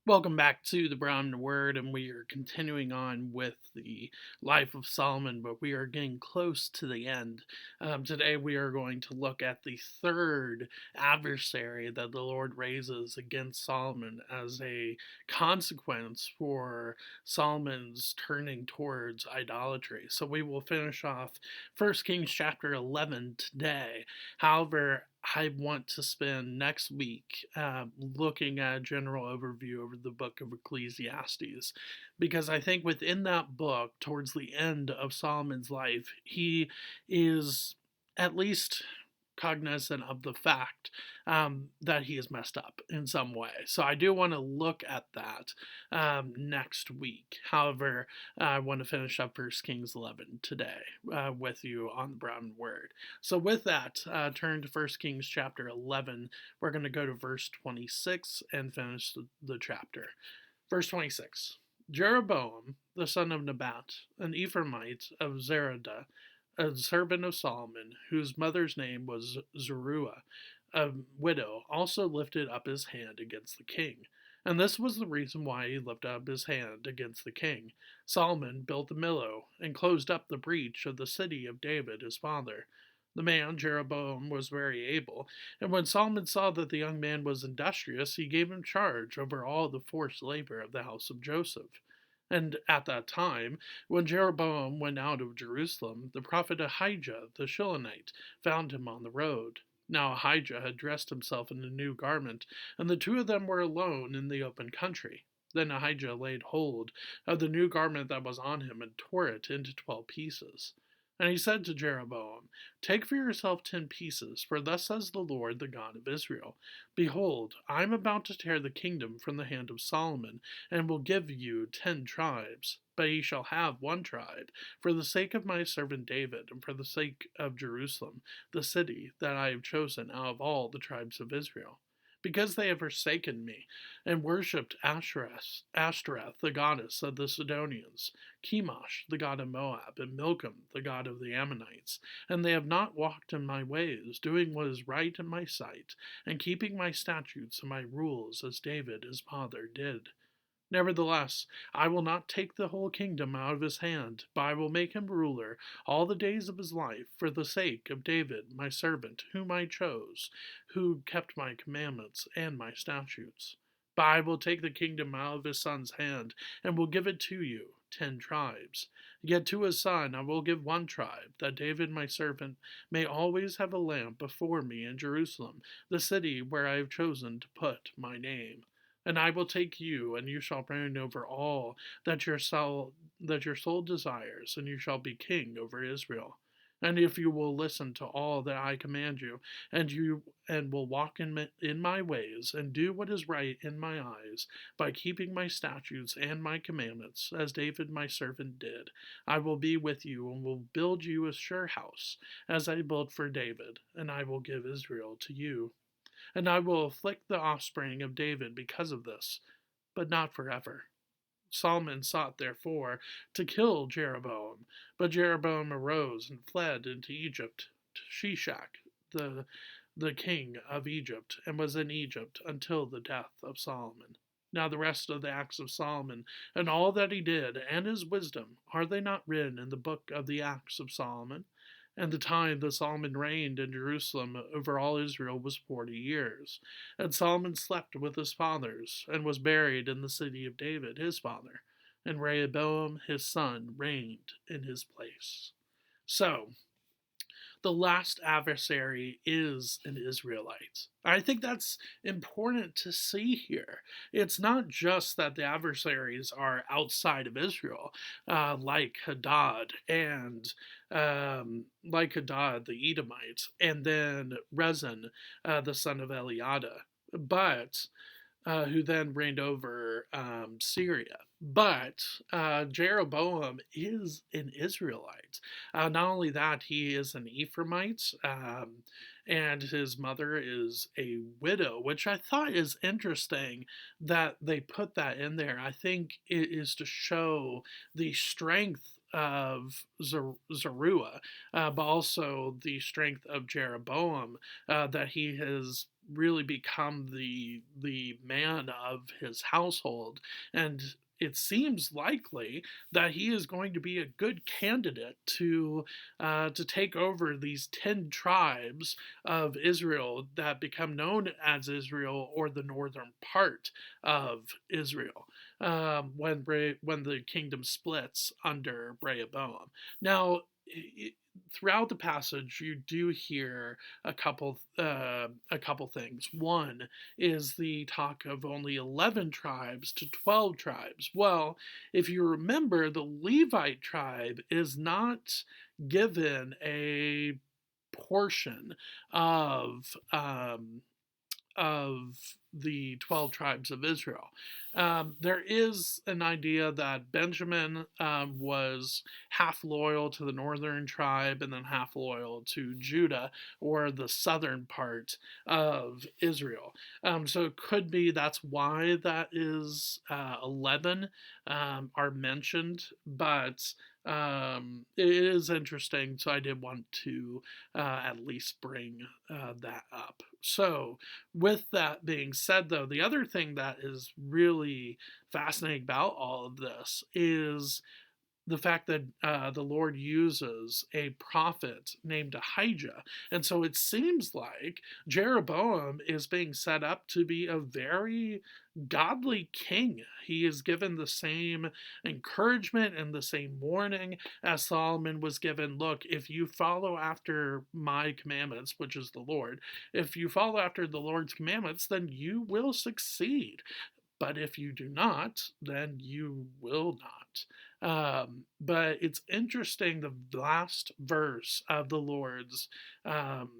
Welcome back to the Brown Word, and we are continuing on with the life of Solomon, but we are getting close to the end. Today, we are going to look at the third adversary that the Lord raises against Solomon as a consequence for Solomon's turning towards idolatry. So we will finish off 1 Kings chapter 11 today. However, I want to spend next week looking at a general overview over the book of Ecclesiastes, because I think within that book, towards the end of Solomon's life, he is at least cognizant of the fact that he has messed up in some way. So I do want to look at that next week. However, I want to finish up 1 Kings 11 today with you on the Brown Word. So with that, turn to 1 Kings chapter 11. We're going to go to verse 26 and finish the chapter. Verse 26. Jeroboam, the son of Nebat, an Ephraimite of Zeradah, a servant of Solomon, whose mother's name was Zeruiah, a widow, also lifted up his hand against the king. And this was the reason why he lifted up his hand against the king. Solomon built the Millo and closed up the breach of the city of David his father. The man, Jeroboam, was very able, and when Solomon saw that the young man was industrious, he gave him charge over all the forced labor of the house of Joseph. And at that time, when Jeroboam went out of Jerusalem, the prophet Ahijah the Shilonite found him on the road. Now Ahijah had dressed himself in a new garment, and the two of them were alone in the open country. Then Ahijah laid hold of the new garment that was on him and tore it into 12 pieces. And he said to Jeroboam, Take for yourself 10 pieces, for thus says the Lord, the God of Israel, Behold, I am about to tear the kingdom from the hand of Solomon, and will give you 10 tribes. But ye shall have 1 tribe, for the sake of my servant David, and for the sake of Jerusalem, the city that I have chosen out of all the tribes of Israel. Because they have forsaken me, and worshipped Ashtoreth, the goddess of the Sidonians, Chemosh, the god of Moab, and Milcom, the god of the Ammonites, and they have not walked in my ways, doing what is right in my sight, and keeping my statutes and my rules as David his father did. Nevertheless, I will not take the whole kingdom out of his hand, but I will make him ruler all the days of his life for the sake of David, my servant, whom I chose, who kept my commandments and my statutes. But I will take the kingdom out of his son's hand, and will give it to you, 10 tribes. Yet to his son I will give 1 tribe, that David my servant may always have a lamp before me in Jerusalem, the city where I have chosen to put my name. And I will take you, and you shall reign over all that your soul desires, and you shall be king over Israel. And if you will listen to all that I command you, and will walk in my ways, and do what is right in my eyes, by keeping my statutes and my commandments, as David my servant did, I will be with you, and will build you a sure house, as I built for David, and I will give Israel to you. And I will afflict the offspring of David because of this, but not forever. Solomon sought, therefore, to kill Jeroboam, but Jeroboam arose and fled into Egypt to Shishak, the king of Egypt, and was in Egypt until the death of Solomon. Now the rest of the acts of Solomon, and all that he did, and his wisdom, are they not written in the book of the acts of Solomon? And the time that Solomon reigned in Jerusalem over all Israel was 40 years. And Solomon slept with his fathers, and was buried in the city of David his father. And Rehoboam his son reigned in his place. So, the last adversary is an Israelite. I think that's important to see here. It's not just that the adversaries are outside of Israel, like Hadad the Edomite, and then Rezin, the son of Eliada, but who then reigned over Syria. But Jeroboam is an Israelite. Not only that, he is an Ephraimite, and his mother is a widow, which I thought is interesting that they put that in there. I think it is to show the strength of Zeruiah, but also the strength of Jeroboam, that he has really become the man of his household, and it seems likely that he is going to be a good candidate to take over these 10 tribes of Israel that become known as Israel, or the northern part of Israel, when the kingdom splits under Rehoboam. Now, throughout the passage, you do hear a couple things. One is the talk of only 11 tribes to 12 tribes. Well, if you remember, the Levite tribe is not given a portion of of the 12 tribes of Israel. There is an idea that Benjamin was half loyal to the northern tribe and then half loyal to Judah, or the southern part of Israel. So it could be that's why that is 11 are mentioned, but it is interesting, so I did want to at least bring that up. So, with that being said, though, the other thing that is really fascinating about all of this is the fact that the Lord uses a prophet named Ahijah. And so it seems like Jeroboam is being set up to be a very godly king. He is given the same encouragement and the same warning as Solomon was given. Look, if you follow after my commandments, which is the Lord, if you follow after the Lord's commandments, then you will succeed. But if you do not, then you will not. But it's interesting, the last verse of the Lord's um,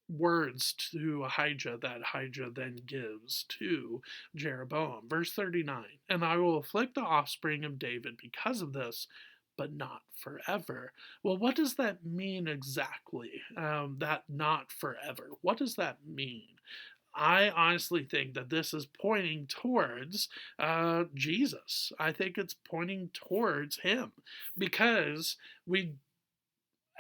words to Ahijah that Ahijah then gives to Jeroboam. Verse 39, and I will afflict the offspring of David because of this, but not forever. Well, what does that mean exactly? That not forever. What does that mean? I honestly think that this is pointing towards Jesus. I think it's pointing towards him, because we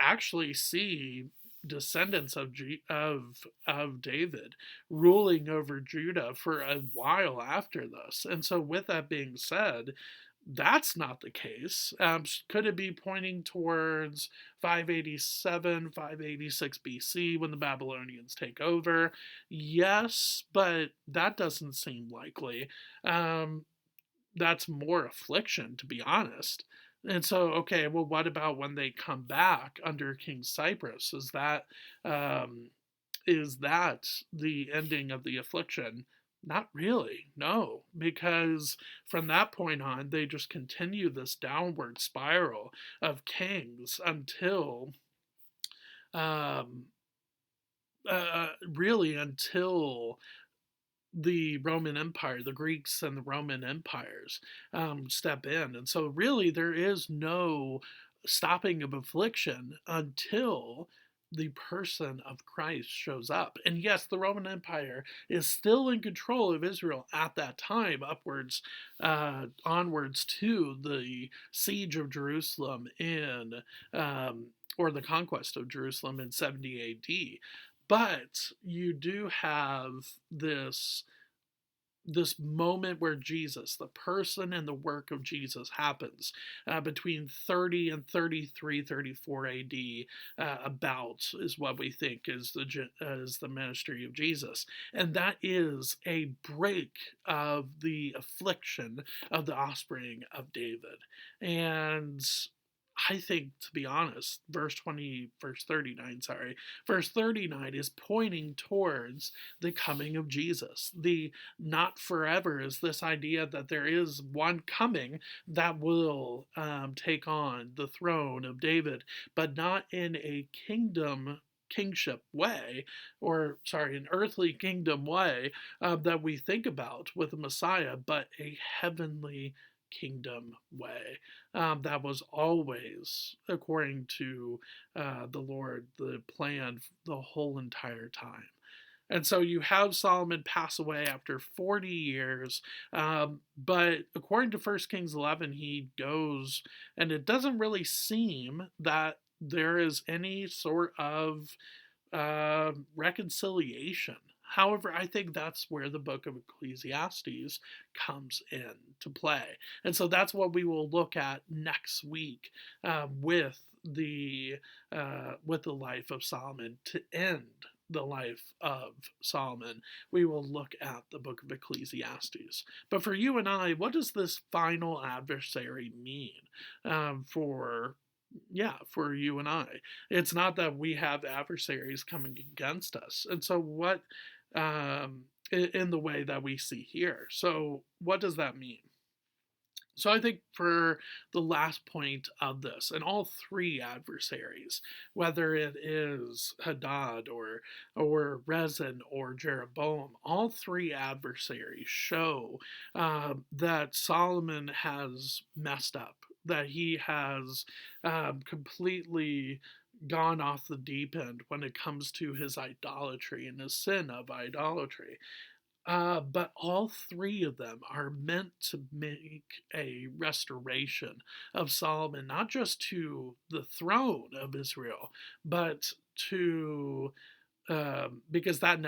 actually see descendants of David ruling over Judah for a while after this. And so, with that being said, that's not the case. Could it be pointing towards 587, 586 BC when the Babylonians take over? Yes, but that doesn't seem likely. That's more affliction, to be honest. And so, okay, well, what about when they come back under King Cyrus? Um, is that the ending of the affliction? Not really, no, because from that point on, they just continue this downward spiral of kings until, um, really, until the Roman Empire, the Greeks and the Roman empires step in. And so, really, there is no stopping of affliction until the person of Christ shows up. And yes, the Roman Empire is still in control of Israel at that time, onwards to the siege of Jerusalem or the conquest of Jerusalem in 70 AD. But you do have this moment where Jesus, the person and the work of Jesus, happens between 30 and 33, 34 AD, about is what we think is the ministry of Jesus. And that is a break of the affliction of the offspring of David. And I think, to be honest, verse 39 is pointing towards the coming of Jesus. The not forever is this idea that there is one coming that will take on the throne of David, but not in a kingship way, or sorry, an earthly kingdom way that we think about with the Messiah, but a heavenly kingdom way that was always, according to the Lord, the plan the whole entire time. And so you have Solomon pass away after 40 years. But according to 1 Kings 11, he goes, and it doesn't really seem that there is any sort of reconciliation However, I think that's where the book of Ecclesiastes comes in to play. And so that's what we will look at next week with the life of Solomon to end the life of Solomon. We will look at the book of Ecclesiastes. But for you and I, what does this final adversary mean for for you and I? It's not that we have adversaries coming against us. And so what in the way that we see here. So what does that mean? So I think for the last point of this, and all three adversaries, whether it is Hadad or Rezin or Jeroboam, all three adversaries show that Solomon has messed up, that he has completely gone off the deep end when it comes to his idolatry and his sin of idolatry. But all three of them are meant to make a restoration of Solomon, not just to the throne of Israel, but to because that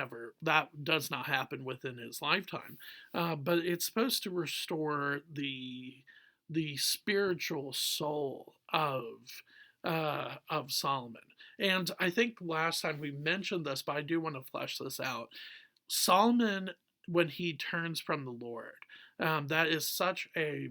does not happen within his lifetime. But it's supposed to restore the spiritual soul of Solomon. And I think last time we mentioned this, but I do want to flesh this out. Solomon, when he turns from the Lord, that is such a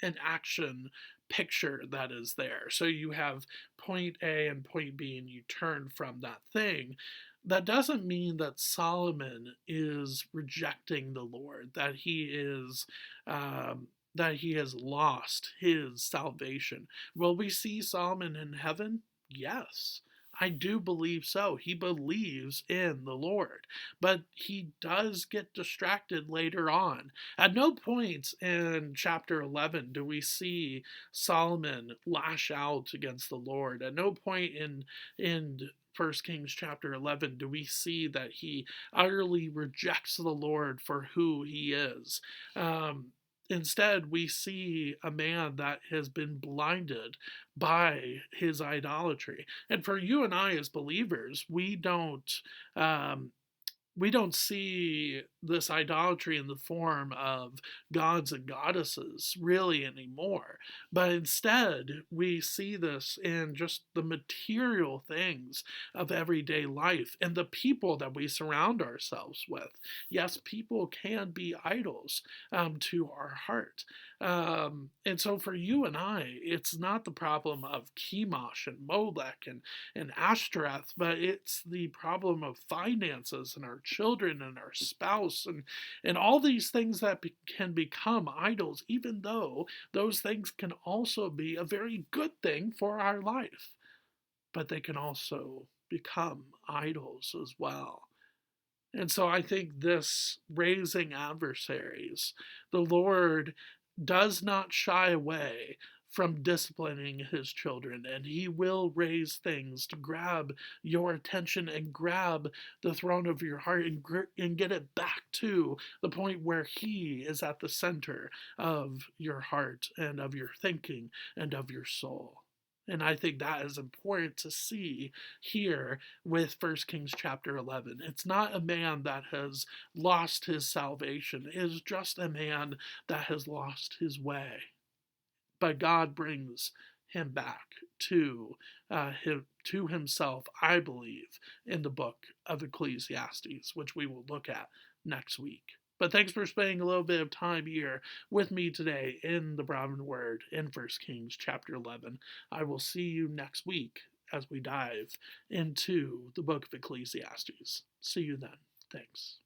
an action picture that is there. So you have point A and point B, and you turn from that thing. That doesn't mean that Solomon is rejecting the Lord, that he has lost his salvation. Will we see Solomon in heaven? Yes. I do believe so. He believes in the Lord, but he does get distracted later on. At no point in chapter 11 do we see Solomon lash out against the Lord. At no point in 1 Kings chapter 11 do we see that he utterly rejects the Lord for who he is. Instead, we see a man that has been blinded by his idolatry. And for you and I as believers, um, we don't see this idolatry in the form of gods and goddesses really anymore. But instead, we see this in just the material things of everyday life and the people that we surround ourselves with. Yes, people can be idols to our heart. And so for you and I, it's not the problem of Chemosh and Molech and Ashtoreth, but it's the problem of finances and our children and our spouse and all these things that can become idols, even though those things can also be a very good thing for our life. But they can also become idols as well. And so I think this raising adversaries, the Lord does not shy away from disciplining his children, and he will raise things to grab your attention and grab the throne of your heart and get it back to the point where he is at the center of your heart and of your thinking and of your soul. And I think that is important to see here with 1 Kings chapter 11. It's not a man that has lost his salvation. It is just a man that has lost his way. But God brings him back to himself, I believe, in the book of Ecclesiastes, which we will look at next week. But thanks for spending a little bit of time here with me today in the Brahmin Word in 1 Kings chapter 11. I will see you next week as we dive into the book of Ecclesiastes. See you then. Thanks.